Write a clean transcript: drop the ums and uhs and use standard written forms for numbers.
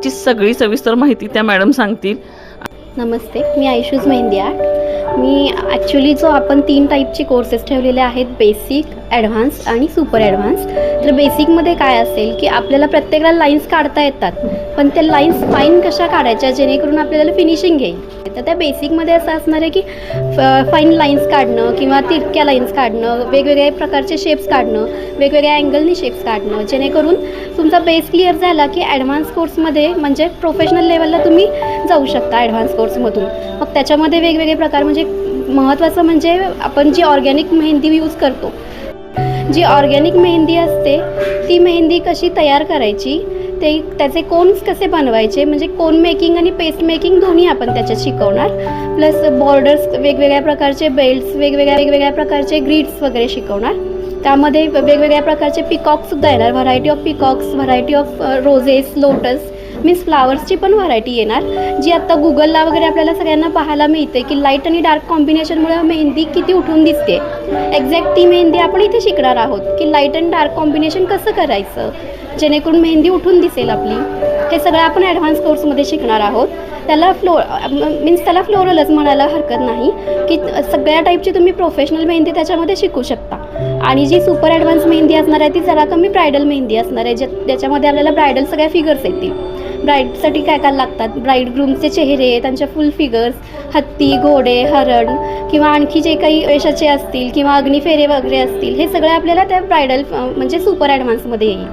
आर्टची सगळी सविस्तर माहिती त्या मॅडम सांगतील. नमस्ते, मी आयशूज मेहंदी आर्ट. मी ॲक्च्युली जो आपण 3 टाईपचे कोर्सेस ठेवलेले आहेत, बेसिक, ॲडव्हान्स आणि सुपर ॲडव्हान्स. तर बेसिकमध्ये काय असेल की आपल्याला प्रत्येकाला लाईन्स काढता येतात, पण त्या लाईन्स फाईन कशा काढायच्या जेणेकरून आपल्याला फिनिशिंग येईल. तर त्या बेसिकमध्ये असं असणार आहे की फाईन लाईन्स काढणं किंवा तिरक्या लाईन्स काढणं, वेगवेगळ्या प्रकारचे शेप्स काढणं, वेगवेगळ्या अँगलनी शेप्स काढणं, जेणेकरून तुमचा बेस क्लिअर झाला की ॲडव्हान्स कोर्समध्ये म्हणजे प्रोफेशनल लेवलला तुम्ही जाऊ शकता ॲडव्हान्स कोर्समधून. मग त्याच्यामध्ये वेगवेगळे प्रकार म्हणजे महत्त्वाचं म्हणजे आपण जी ऑर्गॅनिक मेहंदी यूज करतो, जी ऑर्गॅनिक मेहंदी असते ती मेहंदी कशी तयार करायची, त्याचे कोन्स कसे बनवायचे, म्हणजे कोन मेकिंग आणि पेस्ट मेकिंग दोन्ही आपण त्याच्यात शिकवणार. प्लस बॉर्डर्स, वेगवेगळ्या प्रकारचे बेल्ट्स, वेगवेगळ्या प्रकारचे ग्रीड्स वगैरे शिकवणार. त्यामध्ये वेगवेगळ्या प्रकारचे पिकॉक्ससुद्धा येणार, variety of peacocks, variety of roses, lotus means फ्लावर्सची पण व्हरायटी येणार, जी आत्ता गुगलला वगैरे आपल्याला सगळ्यांना पाहायला मिळते की लाईट आणि डार्क कॉम्बिनेशनमुळे मेहंदी किती उठून दिसते. एक्झॅक्ट ती मेहंदी आपण इथे शिकणार आहोत की लाईट अँड डार्क कॉम्बिनेशन कसं करायचं जेणेकरून मेहंदी उठून दिसेल आपली. हे सगळं आपण ॲडव्हान्स कोर्समध्ये शिकणार आहोत. त्याला त्याला फ्लोरलच म्हणायला हरकत नाही की सगळ्या टाईपची तुम्ही प्रोफेशनल मेहंदी त्याच्यामध्ये शिकू शकता. आणि जी सुपर ॲडव्हान्स मेहंदी असणार आहे ती जरा कमी ब्रायडल मेहंदी असणार आहे, ज्याच्यामध्ये आपल्याला ब्रायडल सगळ्या फिगर्स येतील. ब्राईडसाठी काय काय लागतात, ब्राईड ग्रूमचे चेहरे, त्यांच्या फुल फिगर्स, हत्ती, घोडे, हरण किंवा आणखी जे काही वेशाचे असतील किंवा अग्निफेरे वगैरे असतील, हे सगळं आपल्याला त्या ब्रायडल म्हणजे सुपर ॲडव्हान्समध्ये येईल.